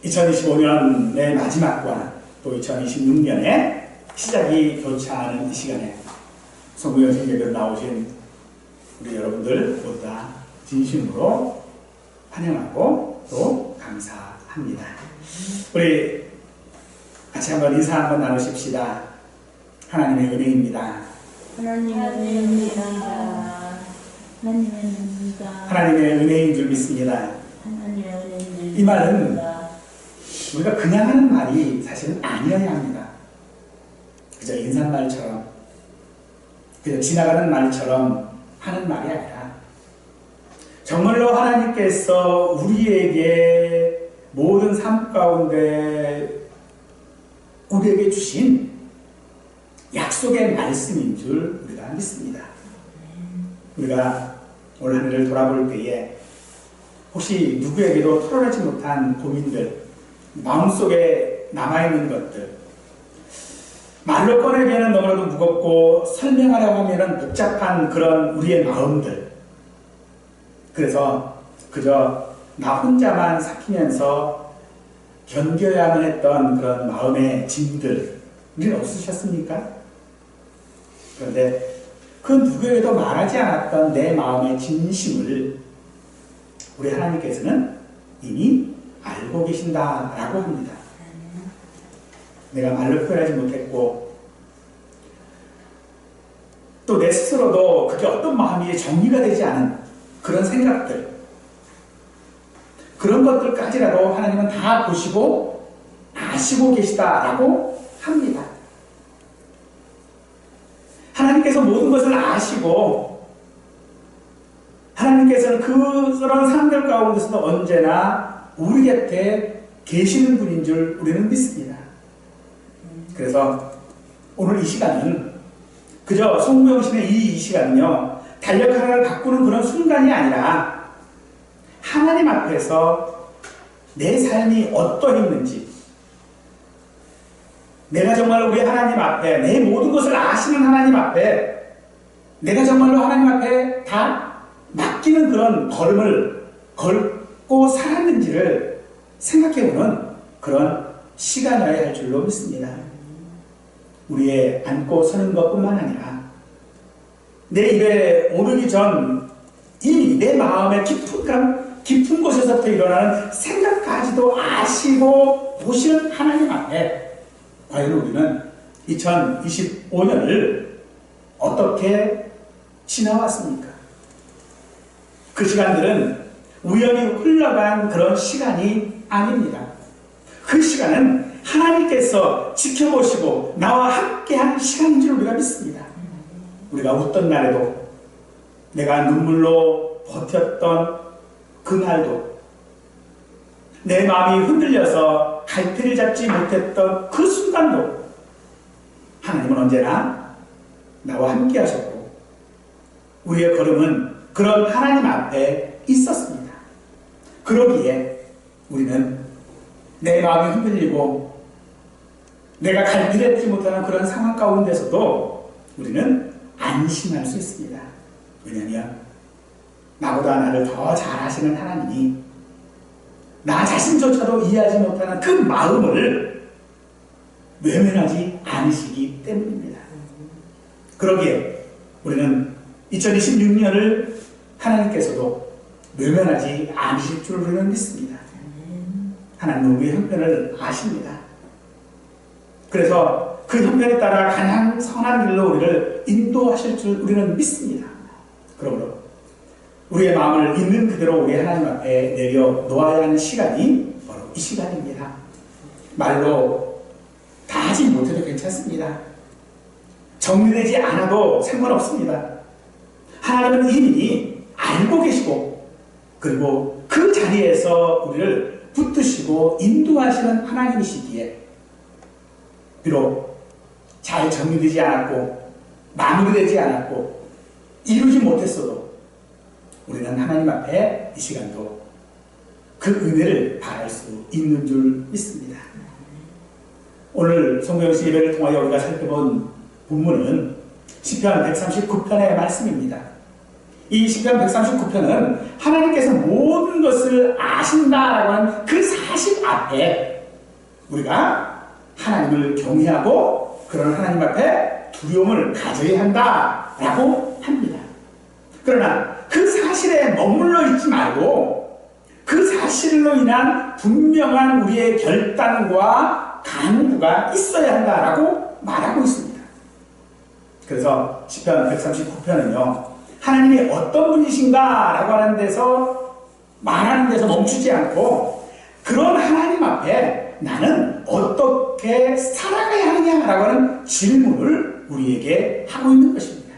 2025년의 마지막과 또 2026년의 시작이 교차하는 이 시간에 송구영 예배로 나오신 우리 여러분들 모두 다 진심으로 환영하고 또 감사합니다. 우리 같이 한번 인사 한번 나누십시다. 하나님의 은혜입니다. 하나님의 은혜입니다. 하나님의 은혜입니다. 하나님의 은혜인 줄 믿습니다. 하나님의 은혜입니다. 이 말은 우리가 그냥 하는 말이 사실은 아니어야 합니다. 그저 인사말처럼, 그저 지나가는 말처럼 하는 말이 아니라 정말로 하나님께서 우리에게 모든 삶 가운데 우리에게 주신 약속의 말씀인 줄 우리가 믿습니다. 우리가 올 한 해를 돌아볼 때에 혹시 누구에게도 털어내지 못한 고민들, 마음속에 남아있는 것들, 말로 꺼내기에는 너무나도 무겁고 설명하려고 하면 복잡한 그런 우리의 마음들, 그래서 그저 나 혼자만 삭히면서 견뎌야만 했던 그런 마음의 짐들, 우리는 없으셨습니까? 그런데 그 누구에게도 말하지 않았던 내 마음의 진심을 우리 하나님께서는 이미 알고 계신다라고 합니다. 내가 말로 표현하지 못했고 또 내 스스로도 그게 어떤 마음이 정리가 되지 않은 그런 생각들, 그런 것들까지라도 하나님은 다 보시고 아시고 계시다라고 합니다. 하나님께서 모든 것을 아시고 하나님께서는 그런 상황들 가운데서도 언제나 우리 곁에 계시는 분인 줄 우리는 믿습니다. 그래서 오늘 이 시간은 그저 송구영신의 이 시간은요, 달력 하나를 바꾸는 그런 순간이 아니라 하나님 앞에서 내 삶이 어떠했는지, 내가 정말로 우리 하나님 앞에, 내 모든 것을 아시는 하나님 앞에 내가 정말로 하나님 앞에 다 맡기는 그런 걸음을 걸고 살았는지를 생각해보는 그런 시간이어야 할 줄로 믿습니다. 우리의 앉고 서는 것뿐만 아니라 내 입에 오르기 전 이미 내 마음의 깊은 곳에서부터 일어나는 생각까지도 아시고 보시는 하나님 앞에 과연 우리는 2025년을 어떻게 지나왔습니까? 그 시간들은 우연히 흘러간 그런 시간이 아닙니다. 그 시간은 하나님께서 지켜보시고 나와 함께한 시간인 줄 우리가 믿습니다. 우리가 웃던 날에도, 내가 눈물로 버텼던 그날도, 내 마음이 흔들려서 갈피를 잡지 못했던 그 순간도 하나님은 언제나 나와 함께 하셨고 우리의 걸음은 그런 하나님 앞에 있었습니다. 그러기에 우리는 내 마음이 흔들리고 내가 갈피를 잡지 못하는 그런 상황 가운데서도 우리는 안심할 수 있습니다. 왜냐하면 나보다 나를 더 잘 아시는 하나님이 나 자신조차도 이해하지 못하는 그 마음을 외면하지 않으시기 때문입니다. 그러기에 우리는 2026년을 하나님께서도 외면하지 않으실 줄 우리는 믿습니다. 하나님은 우리의 형편을 아십니다. 그래서 그 형편에 따라 가장 선한 길로 우리를 인도하실 줄 우리는 믿습니다. 그러므로 우리의 마음을 있는 그대로 우리 하나님 앞에 내려놓아야 하는 시간이 바로 이 시간입니다. 말로 다 하지 못해도 괜찮습니다. 정리되지 않아도 상관없습니다. 하나님은 이미 알고 계시고 그리고 그 자리에서 우리를 붙드시고 인도하시는 하나님이시기에 비록 잘 정리되지 않았고 마무리되지 않았고 이루지 못했어도 우리는 하나님 앞에 이 시간도 그 은혜를 바랄 수 있는 줄 믿습니다. 오늘 송구영신 예배를 통하여 우리가 살펴본 본문은 시편 139편의 말씀입니다. 이 시편 139편은 하나님께서 모든 것을 아신다라고 하는 그 사실 앞에 우리가 하나님을 경외하고 그런 하나님 앞에 두려움을 가져야 한다라고 합니다. 그러나 그 사실에 머물러 있지 말고 그 사실로 인한 분명한 우리의 결단과 간구가 있어야 한다라고 말하고 있습니다. 그래서 시편 139편은요, 하나님이 어떤 분이신가라고 하는 데서 말하는 데서 멈추지 않고 그런 하나님 앞에 나는 어떻게 살아가야 하느냐라고 하는 질문을 우리에게 하고 있는 것입니다.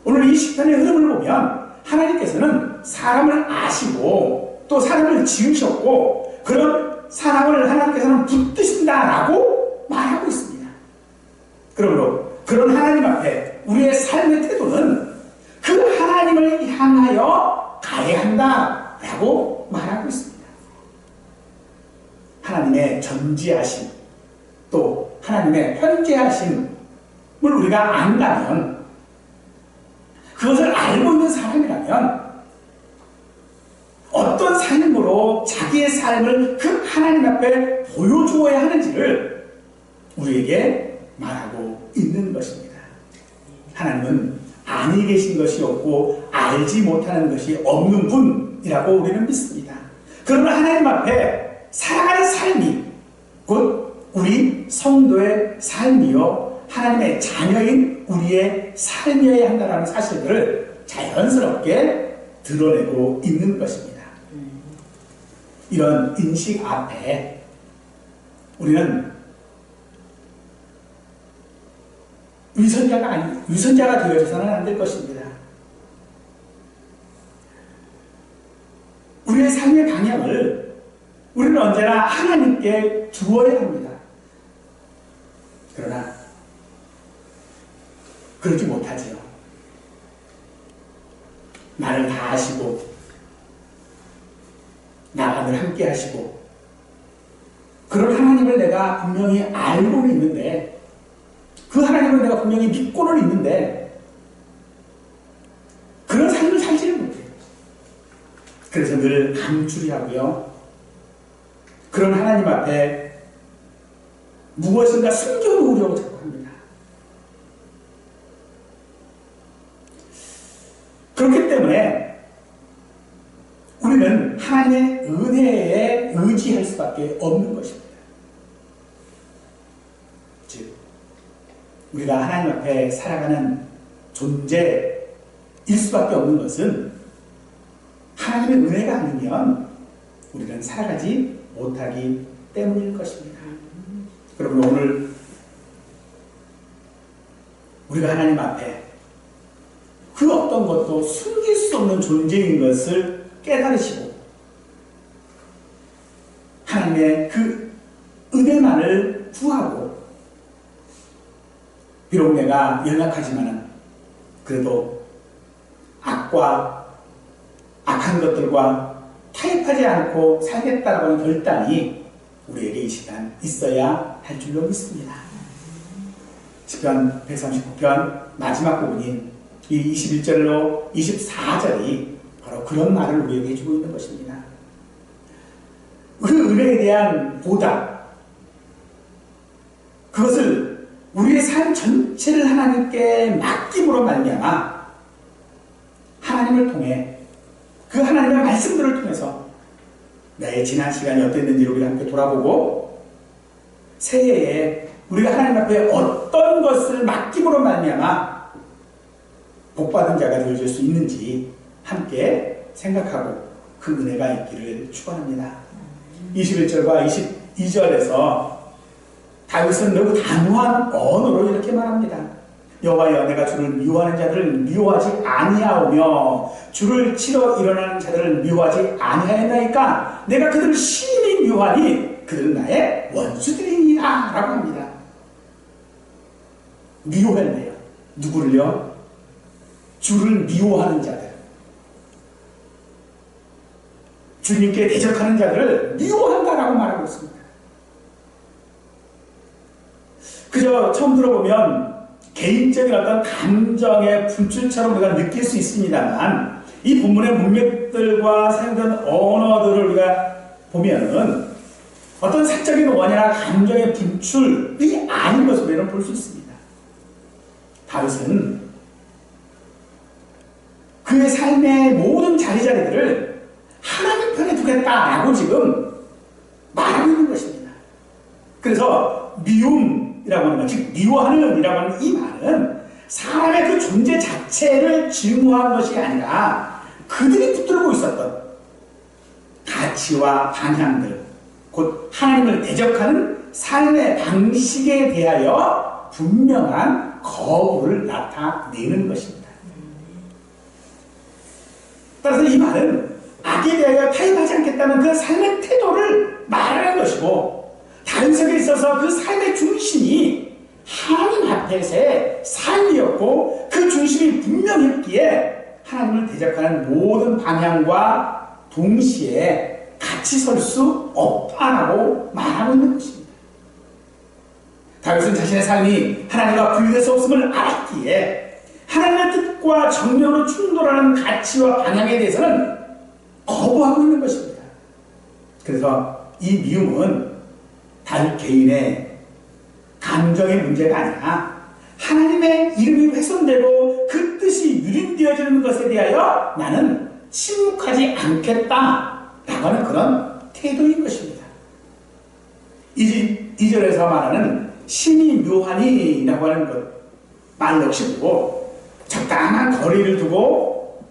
오늘 이 시편의 흐름을 보면 하나님께서는 사람을 아시고 또 사람을 지으셨고 그런 사람을 하나님께서는 붙드신다라고 말하고 있습니다. 그러므로 그런 하나님 앞에 우리의 삶의 태도는 그 하나님을 향하여 가야 한다라고 말하고 있습니다. 하나님의 전지하심 또 하나님의 현재하심을 우리가 안다면 그것을 알고 있는 사람이라면 어떤 삶으로 자기의 삶을 그 하나님 앞에 보여주어야 하는지를 우리에게 말하고 있는 것입니다. 하나님은 아니 계신 것이 없고 알지 못하는 것이 없는 분이라고 우리는 믿습니다. 그러나 하나님 앞에 살아가는 삶이 곧 우리 성도의 삶이요 하나님의 자녀인 우리의 삶이어야 한다는 사실들을 자연스럽게 드러내고 있는 것입니다. 이런 인식 앞에 우리는 위선자가 되어서는 안 될 것입니다. 우리의 삶의 방향을 우리는 언제나 하나님께 주어야 합니다. 그러나 그러지 못하지요. 나를 다 아시고 나와 늘 함께 하시고 그런 하나님을 내가 분명히 알고는 있는데 그 하나님을 내가 분명히 믿고는 있는데 그런 삶을 살지를 못해요. 그래서 늘 감추리하고요. 그런 하나님 앞에 무엇인가 숨겨놓으려고 자꾸 합니다. 그렇기 때문에 우리는 하나님의 은혜에 의지할 수밖에 없는 것입니다. 즉, 우리가 하나님 앞에 살아가는 존재일 수밖에 없는 것은 하나님의 은혜가 아니면 우리는 살아가지 못하기 때문일 것입니다. 그러므로 오늘 우리가 하나님 앞에 그 어떤 것도 숨길 수 없는 존재인 것을 깨달으시고 하나님의 그 은혜만을 구하고 비록 내가 연약하지만은 그래도 악한 것들과 타협하지 않고 살겠다라고 하는 결단이 우리에게 이 시간 있어야 할 줄로 믿습니다. 시편 139편 마지막 부분인 이 21절로 24절이 바로 그런 말을 우리에게 해주고 있는 것입니다. 그 은혜에 대한 보답, 그것을 우리의 삶 전체를 하나님께 맡김으로 말미암아 하나님을 통해 그 하나님의 말씀들을 통해서 나의 지난 시간이 어땠는지 우리가 함께 돌아보고 새해에 우리가 하나님 앞에 어떤 것을 맡김으로 말미암아 복받은 자가 되어줄 수 있는지 함께 생각하고 그 은혜가 있기를 축원합니다. 21절과 22절에서 다윗은 매우 단호한 언어로 이렇게 말합니다. 여호와여, 내가 주를 미워하는 자들을 미워하지 아니하오며 주를 치러 일어나는 자들을 미워하지 아니하였나이까. 내가 그들을 심히 미워하니 그들은 나의 원수들이니라 라고 합니다. 미워했네요. 누구를요? 주를 미워하는 자들, 주님께 대적하는 자들을 미워한다라고 말하고 있습니다. 그저 처음 들어보면 개인적인 어떤 감정의 분출처럼 우리가 느낄 수 있습니다만 이 본문의 문맥들과 사용된 언어들을 우리가 보면은 어떤 사적인 원이나 감정의 분출이 아닌 것으로 우리는 볼 수 있습니다. 다윗은 그의 삶의 모든 자리자리들을 하나님 편에 두겠다라고 지금 말하고 있는 것입니다. 그래서 미움이라고 하는 것, 즉 미워하는 이라고 하는 이 말은 사람의 그 존재 자체를 증오한 것이 아니라 그들이 붙들고 있었던 가치와 방향들, 곧 하나님을 대적하는 삶의 방식에 대하여 분명한 거부를 나타내는 것입니다. 따라서 이 말은 악에 대하여 타협하지 않겠다는 그 삶의 태도를 말하는 것이고, 다윗에게 있어서 그 삶의 중심이 하나님 앞에서의 삶이었고 그 중심이 분명했기에 하나님을 대적하는 모든 방향과 동시에 같이 설 수 없다라고 말하고 있는 것입니다. 다윗은 자신의 삶이 하나님과 분리될 수 없음을 알았기에 하나님의 뜻과 정면으로 충돌하는 가치와 방향에 대해서는 거부하고 있는 것입니다. 그래서 이 미움은 다윗 개인의 감정의 문제가 아니라 하나님의 이름이 훼손되고 그 뜻이 유린되어지는 것에 대하여 나는 침묵하지 않겠다라고 하는 그런 태도인 것입니다. 2절에서 말하는 심히 묘하니라고 하는 것 말 역시도 적당한 거리를 두고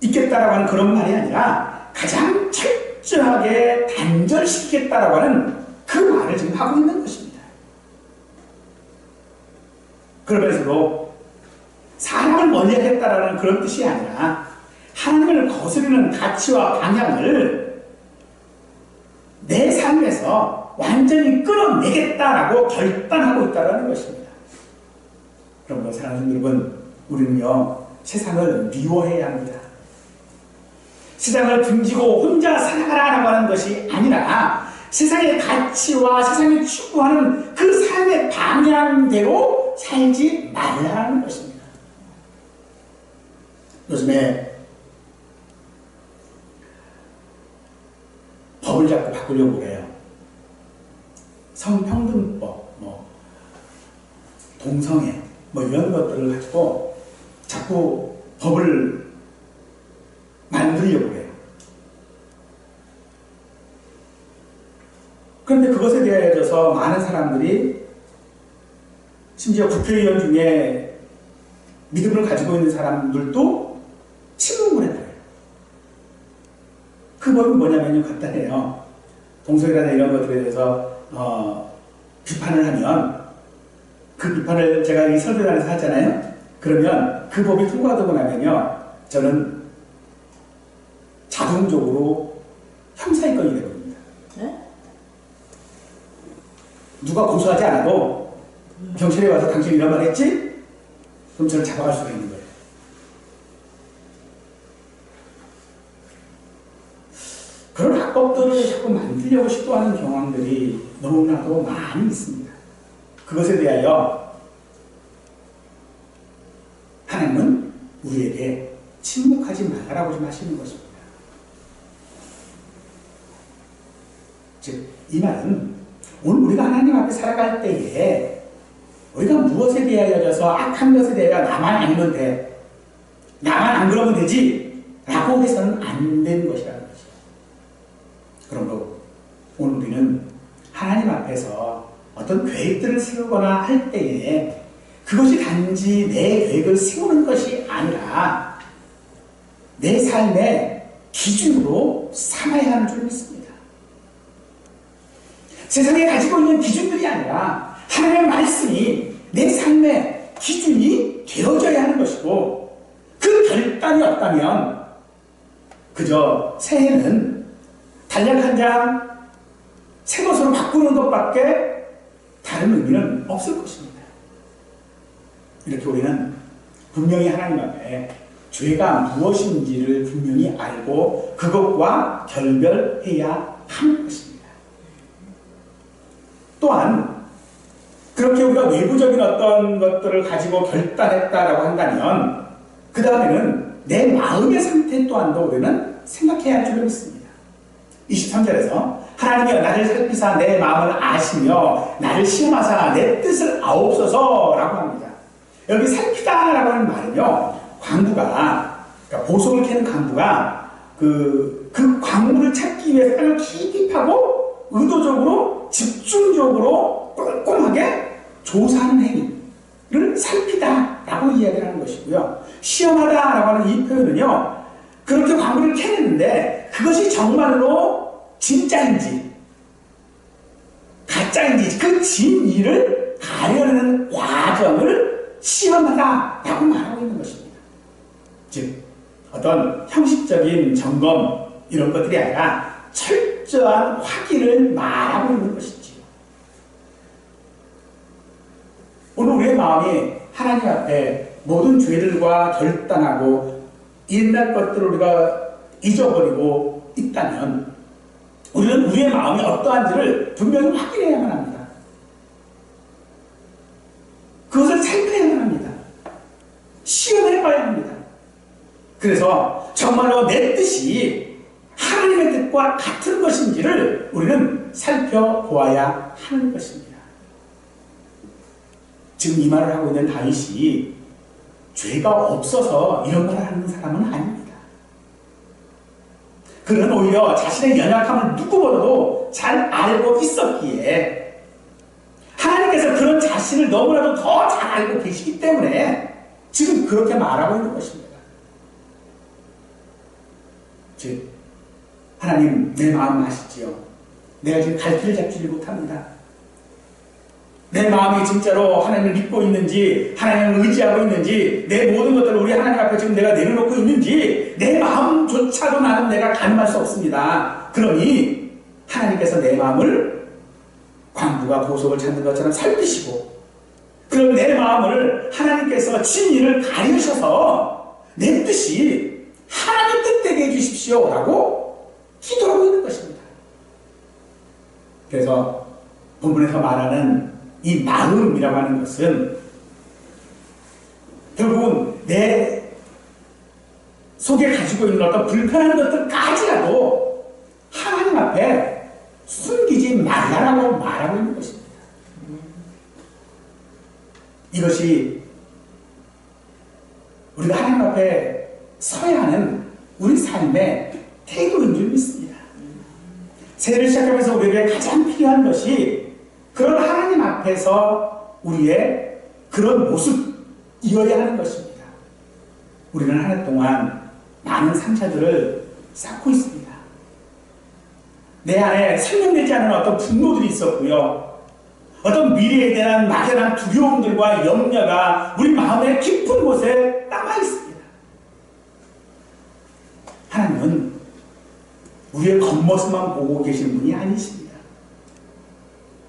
있겠다라고 하는 그런 말이 아니라 가장 철저하게 단절시키겠다라고 하는 그 말을 지금 하고 있는 것입니다. 그러면서도 사람을 멀리하겠다라는 그런 뜻이 아니라 하나님을 거스르는 가치와 방향을 내 삶에서 완전히 끌어내겠다라고 결단하고 있다는 것입니다. 그러므로 사랑하는 여러분, 우리는요 세상을 미워해야 합니다. 세상을 등지고 혼자 살아가라고 하는 것이 아니라 세상의 가치와 세상이 추구하는 그 삶의 방향대로 살지 말라는 것입니다. 요즘에 법을 자꾸 바꾸려고 해요. 성평등법, 동성애, 이런 것들을 가지고 자꾸 법을 만들려고 해요. 그런데 그것에 대해서 많은 사람들이, 심지어 국회의원 중에 믿음을 가지고 있는 사람들도 침묵을 해요. 그 법은 뭐냐면요, 간단해요. 동성애나 이런 것들에 대해서 비판을 하면, 그 비판을 제가 이 설교단에서 하잖아요. 그러면 그 법이 통과되고 나면요, 저는 자동적으로 형사입건이 되거든요. 네? 누가 고소하지 않아도 경찰에 와서 당신 이런 말 했지? 그럼 저를 잡아갈 수가 있는 거예요. 그런 합법들을 자꾸 만들려고 시도하는 경향들이 너무나도 많이 있습니다. 그것에 대하여 하나님은 우리에게 침묵하지 말라고 좀 하시는 것입니다. 즉, 이 말은 오늘 우리가 하나님 앞에 살아갈 때에 우리가 무엇에 대하여서 악한 것에 대하여 나만 아니면 돼, 나만 안 그러면 되지 라고 해서는 안 되는 것이라는 것이죠. 그러므로 오늘 우리는 하나님 앞에서 어떤 계획들을 세우거나 할 때에 그것이 단지 내 계획을 세우는 것이 아니라 내 삶의 기준으로 삼아야 하는 줄 믿습니다. 세상에 가지고 있는 기준들이 아니라 하나님의 말씀이 내 삶의 기준이 되어져야 하는 것이고, 그 결단이 없다면 그저 새해는 달력 한 장 새 것으로 바꾸는 것밖에 다른 의미는 없을 것입니다. 이렇게 우리는 분명히 하나님 앞에 죄가 무엇인지를 분명히 알고 그것과 결별해야 하는 것입니다. 또한 그렇게 우리가 외부적인 어떤 것들을 가지고 결단했다라고 한다면 그 다음에는 내 마음의 상태 또한도 우리는 생각해야 할 줄을 믿습니다. 23절에서 하나님이여 나를 살피사 내 마음을 아시며 나를 시험하사 내 뜻을 아옵소서 라고 합니다. 여기 살피다 라고 하는 말은요, 광부가, 그러니까 보석을 캐는 광부가 그 광물을 찾기 위해서 땅을 깊이 파고 의도적으로 집중적으로 꼼꼼하게 조사하는 행위를 살피다 라고 이야기를 하는 것이고요. 시험하다 라고 하는 이 표현은요, 그렇게 광물을 캐냈는데 그것이 정말로 진짜인지 가짜인지 그 진리를 가려내는 과정을 시험하다 라고 말하고 있는 것입니다. 즉 어떤 형식적인 점검 이런 것들이 아니라 철저한 확인을 말하고 있는 것이지요. 오늘 우리의 마음이 하나님 앞에 모든 죄들과 결단하고 옛날 것들을 우리가 잊어버리고 있다면 우리는 우리의 마음이 어떠한지를 분명히 확인해야만 합니다. 그것을 살펴야만 합니다. 시험해봐야 합니다. 그래서 정말로 내 뜻이 하나님의 뜻과 같은 것인지를 우리는 살펴보아야 하는 것입니다. 지금 이 말을 하고 있는 다윗이 죄가 없어서 이런 말을 하는 사람은 아닙니다. 그는 오히려 자신의 연약함을 누구보다도 잘 알고 있었기에 하나님께서 그런 자신을 너무나도 더 잘 알고 계시기 때문에 지금 그렇게 말하고 있는 것입니다. 즉 하나님 내 마음 아시지요? 내가 지금 갈 길을 잡지 못합니다. 내 마음이 진짜로 하나님을 믿고 있는지 하나님을 의지하고 있는지 내 모든 것들을 우리 하나님 앞에 지금 내가 내려놓고 있는지 내 마음조차도 나는 내가 가늠할 수 없습니다. 그러니 하나님께서 내 마음을 광부가 보석을 찾는 것처럼 살피시고 그럼 내 마음을 하나님께서 진리를 가리셔서 내 뜻이 하나님 뜻되게 해주십시오 라고 기도하고 있는 것입니다. 그래서 본문에서 말하는 이 마음이라고 하는 것은 결국은 내 속에 가지고 있는 어떤 불편한 것들까지라도 하나님 앞에 숨기지 말라라고 말하고 있는 것입니다. 이것이 우리가 하나님 앞에 서야 하는 우리 삶의 태도인 줄 믿습니다. 새해를 시작하면서 우리에게 가장 필요한 것이 그런 하나님 앞에서 우리의 그런 모습이어야 하는 것입니다. 우리는 한 해 동안 많은 상처들을 쌓고 있습니다. 내 안에 설명되지 않은 어떤 분노들이 있었고요. 어떤 미래에 대한 막연한 두려움들과 염려가 우리 마음의 깊은 곳에 남아 있습니다. 하나님은 우리의 겉모습만 보고 계신 분이 아니십니다.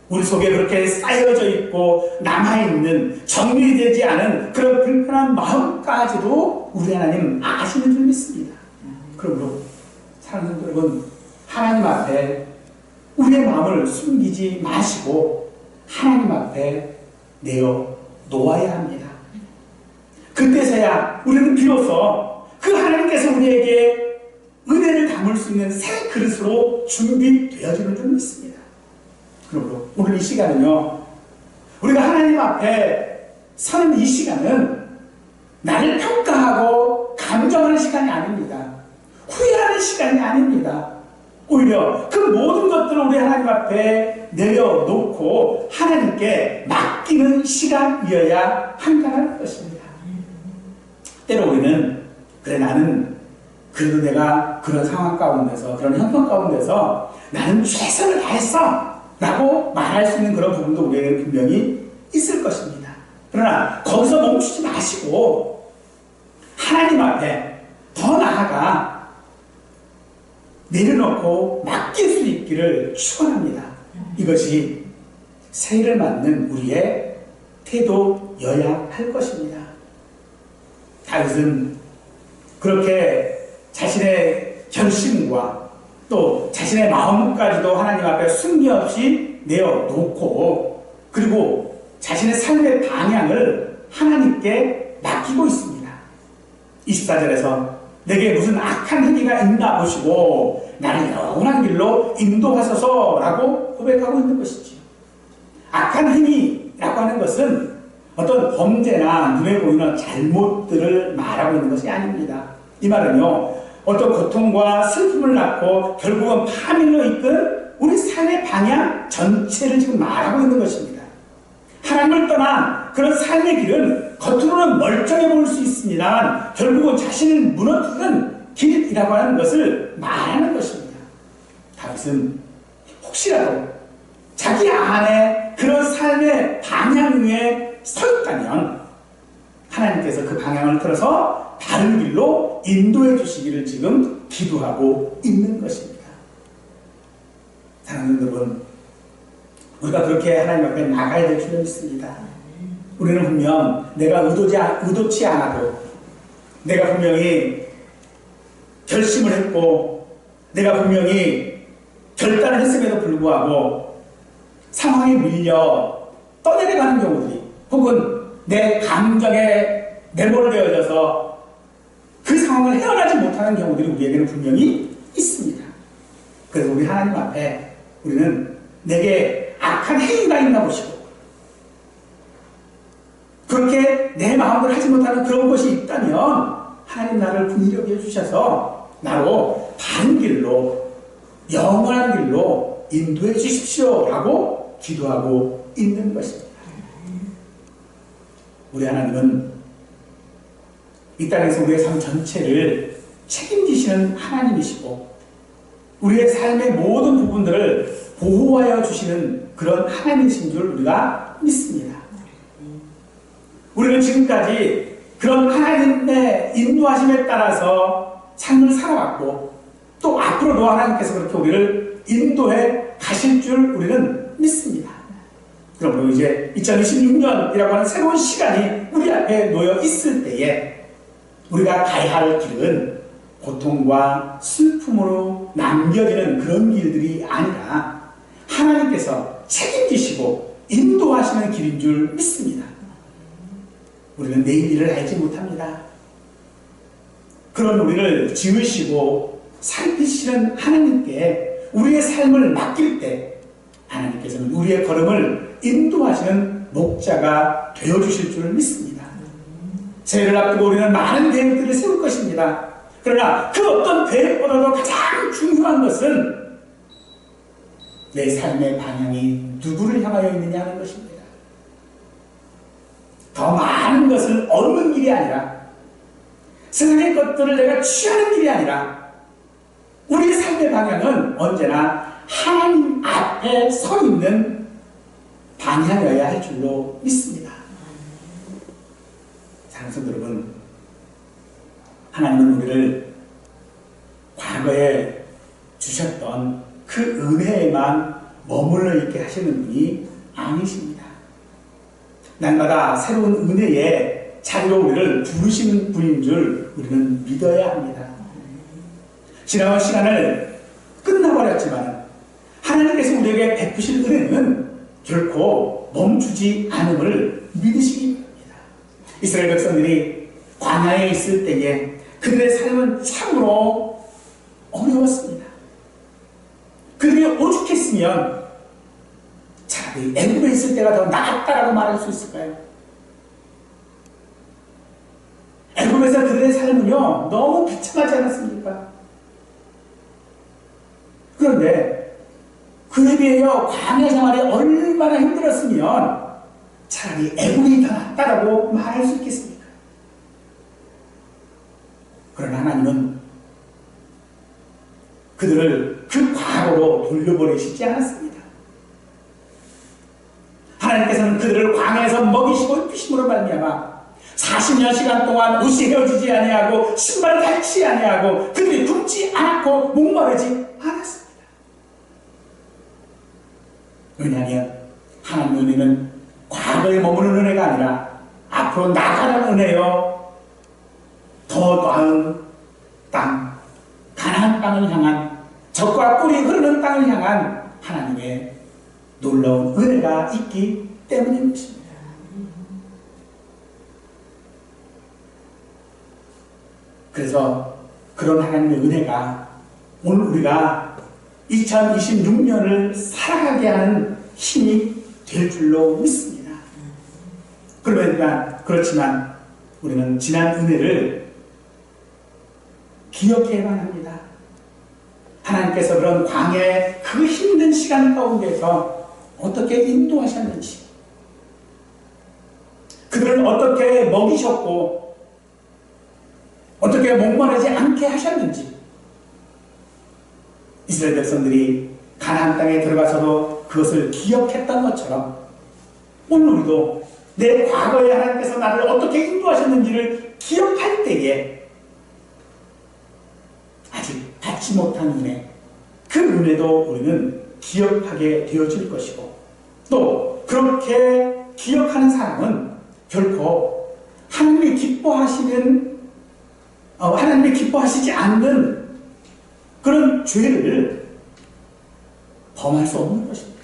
우리 속에 그렇게 쌓여져 있고 남아있는 정리되지 않은 그런 불편한 마음까지도 우리 하나님 아시는 줄 믿습니다. 그러므로 사랑하는 성도 여러분, 하나님 앞에 우리의 마음을 숨기지 마시고 하나님 앞에 내어 놓아야 합니다. 그때서야 우리는 비로소 그 하나님께서 우리에게 은혜를 담을 수 있는 새 그릇으로 준비되어지는 줄 믿습니다. 그러므로 오늘 이 시간은요, 우리가 하나님 앞에 서는 이 시간은 나를 평가하고 감정하는 시간이 아닙니다. 후회하는 시간이 아닙니다. 오히려 그 모든 것들을 우리 하나님 앞에 내려놓고 하나님께 맡기는 시간이어야 한다는 것입니다. 때로 우리는 그래 나는 그래도 내가 그런 상황 가운데서 그런 형편 가운데서 나는 최선을 다했어 라고 말할 수 있는 그런 부분도 우리에게 분명히 있을 것입니다. 그러나 거기서 멈추지 마시고 하나님 앞에 더 나아가 내려놓고 맡길 수 있기를 축원합니다. 이것이 새해를 맞는 우리의 태도여야 할 것입니다. 다윗은 그렇게 자신의 결심과 또 자신의 마음까지도 하나님 앞에 숨김없이 내어놓고 그리고 자신의 삶의 방향을 하나님께 맡기고 있습니다. 24절에서 내게 무슨 악한 행위가 있나 보시고 나를 영원한 길로 인도하소서라고 고백하고 있는 것이지요. 악한 행위라고 하는 것은 어떤 범죄나 눈에 보이는 잘못들을 말하고 있는 것이 아닙니다. 이 말은요, 어떤 고통과 슬픔을 낳고 결국은 파멸로 이끈 우리 삶의 방향 전체를 지금 말하고 있는 것입니다. 하나님을 떠난 그런 삶의 길은 겉으로는 멀쩡해 보일 수 있습니다만 결국은 자신을 무너뜨리는 길이라고 하는 것을 말하는 것입니다. 다윗은 혹시라도 자기 안에 그런 삶의 방향 위에 서 있다면 하나님께서 그 방향을 틀어서 다른 길로 인도해 주시기를 지금 기도하고 있는 것입니다. 사랑하는 여러분, 우리가 그렇게 하나님 앞에 나가야 될 줄로 믿습니다. 우리는 분명 내가 의도치 않아도 내가 분명히 결심을 했고 내가 분명히 결단을 했음에도 불구하고 상황에 밀려 떠내려가는 경우들이 혹은 내 감정에 매몰되어져서 그 상황을 헤어나지 못하는 경우들이 우리에게는 분명히 있습니다. 그래서 우리 하나님 앞에 우리는 내게 악한 행위가 있나 보시고 그렇게 내 마음을 하지 못하는 그런 것이 있다면 하나님 나를 긍휼히 여주셔서 나로 바른 길로 영원한 길로 인도해 주십시오라고 기도하고 있는 것입니다. 우리 하나님은 이 땅에서 우리의 삶 전체를 책임지시는 하나님이시고 우리의 삶의 모든 부분들을 보호하여 주시는 그런 하나님이신 줄 우리가 믿습니다. 우리는 지금까지 그런 하나님의 인도하심에 따라서 삶을 살아왔고 또 앞으로도 하나님께서 그렇게 우리를 인도해 가실 줄 우리는 믿습니다. 그러므로 이제 2026년이라고 하는 새로운 시간이 우리 앞에 놓여 있을 때에 우리가 가야 할 길은 고통과 슬픔으로 남겨지는 그런 길들이 아니라 하나님께서 책임지시고 인도하시는 길인 줄 믿습니다. 우리는 내일 일을 알지 못합니다. 그런 우리를 지으시고 살피시는 하나님께 우리의 삶을 맡길 때 하나님께서는 우리의 걸음을 인도하시는 목자가 되어주실 줄 믿습니다. 새해를 앞두고 우리는 많은 계획들을 세울 것입니다. 그러나 그 어떤 계획보다도 가장 중요한 것은 내 삶의 방향이 누구를 향하여 있느냐 하는 것입니다. 더 많은 것을 얻는 길이 아니라 세상의 것들을 내가 취하는 길이 아니라 우리의 삶의 방향은 언제나 하나님 앞에 서 있는 방향이어야 할 줄로 믿습니다. 사랑하는 성도 여러분, 하나님은 우리를 과거에 주셨던 그 은혜에만 머물러 있게 하시는 분이 아니십니다. 날마다 새로운 은혜의 자리로 우리를 부르시는 분인 줄 우리는 믿어야 합니다. 지나간 시간을 끝나버렸지만 하나님께서 우리에게 베푸실 은혜는 결코 멈추지 않음을 믿으시기 바랍니다. 이스라엘 백성들이 광야에 있을 때에 그들의 삶은 참으로 어려웠습니다. 그들이 오죽했으면 차라리 애굽에 있을 때가 더 나았다라고 말할 수 있을까요? 애굽에서 그들의 삶은요 너무 비참하지 않았습니까? 그런데 그에 비하여 광야 생활이 얼마나 힘들었으면 차라리 애굽이 더 낫다라고 말할 수 있겠습니까? 그러나 하나님은 그들을 그 과거로 돌려보내시지 않았습니다. 하나님께서는 그들을 광야에서 먹이시고 입히심으로 말미암아 40년 시간 동안 옷이 헤어지지 아니하고 신발을 닳지 아니하고 그들이 굶지 않고 목마르지 않았습니다. 왜냐하면 하나님의 은혜는 과거에 머무는 은혜가 아니라 앞으로 나가는 은혜요 더 나은 땅, 가나안 땅을 향한 적과 꿀이 흐르는 땅을 향한 하나님의 놀라운 은혜가 있기 때문인 것입니다. 그래서 그런 하나님의 은혜가 오늘 우리가 2026년을 살아가게 하는 힘이 될 줄로 믿습니다. 그렇지만 우리는 지난 은혜를 기억해야만 합니다. 하나님께서 그런 광야의 그 힘든 시간 가운데서 어떻게 인도하셨는지, 그들을 어떻게 먹이셨고 어떻게 목마르지 않게 하셨는지, 이스라엘 백성들이 가나안 땅에 들어가서도 그것을 기억했던 것처럼 오늘 우리도 내 과거에 하나님께서 나를 어떻게 인도하셨는지를 기억할 때에 아직 받지 못한 은혜, 그 은혜도 우리는 기억하게 되어질 것이고, 또 그렇게 기억하는 사람은 결코 하나님이 기뻐하시지 않는 그런 죄를 범할 수 없는 것입니다.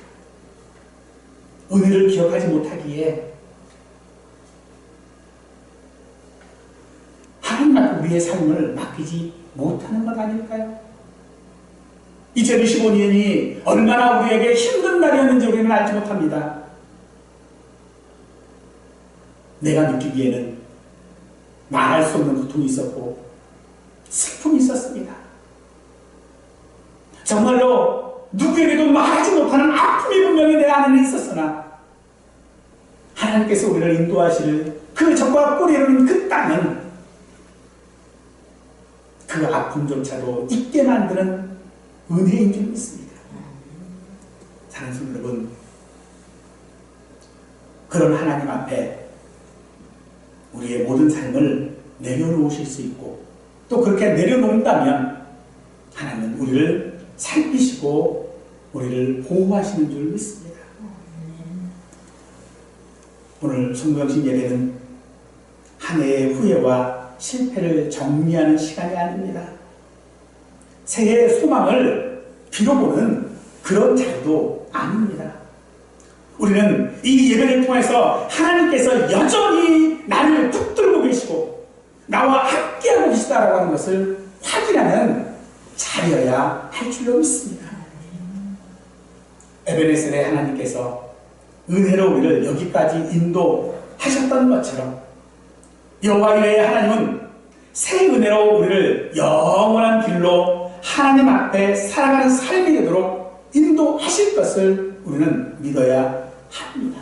은혜를 기억하지 못하기에 하나님 앞에 우리의 삶을 맡기지 못하는 것 아닐까요? 2025년이 얼마나 우리에게 힘든 날이었는지 우리는 알지 못합니다. 내가 느끼기에는 말할 수 없는 고통이 있었고 슬픔이 있었습니다. 정말로 누구에게도 말하지 못하는 아픔이 분명히 내 안에는 있었으나 하나님께서 우리를 인도하실 그 적과 꿀이로는 그 땅은 그 아픔조차도 잊게 만드는 은혜인 줄 믿습니다. 사랑하는 성도 여러분, 그런 하나님 앞에 우리의 모든 삶을 내려놓으실 수 있고, 또 그렇게 내려놓는다면 하나님은 우리를 살피시고 우리를 보호하시는 줄 믿습니다. 오늘 성도영신 예배는 한 해의 후회와 실패를 정리하는 시간이 아닙니다. 새해의 소망을 빌어보는 그런 자리도 아닙니다. 우리는 이 예배를 통해서 하나님께서 여전히 나를 붙들고 계시고 나와 함께하고 계시다라고 하는 것을 확인하는 자리여야 할 줄로 믿습니다. 에베네셀의 하나님께서 은혜로 우리를 여기까지 인도하셨던 것처럼 여호와의 하나님은 새 은혜로 우리를 영원한 길로 하나님 앞에 살아가는 삶이 되도록 인도하실 것을 우리는 믿어야 합니다.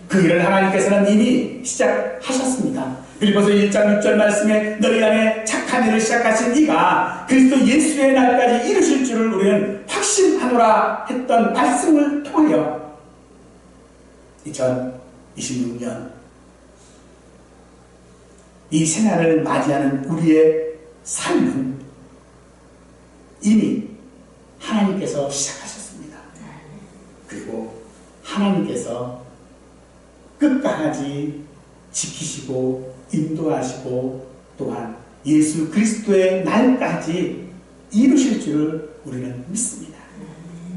그 일을 하나님께서는 이미 시작하셨습니다. 빌립보서 1장 6절 말씀에 너희 안에 착한 일을 시작하신 이가 그리스도 예수의 날까지 이루실 줄을 우리는 확신하노라 했던 말씀을 통하여 2026년 이 새날을 맞이하는 우리의 삶은 이미 하나님께서 시작하셨습니다. 그리고 하나님께서 끝까지 지키시고 인도하시고 또한 예수 그리스도의 날까지 이루실 줄을 우리는 믿습니다.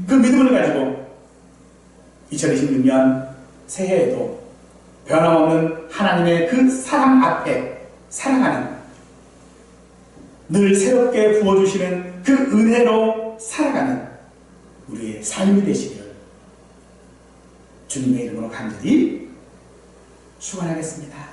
그 믿음을 가지고 2026년 새해에도 변함없는 하나님의 그 사랑 앞에 살아가는, 늘 새롭게 부어주시는 그 은혜로 살아가는 우리의 삶이 되시기를 주님의 이름으로 간절히 축원하겠습니다.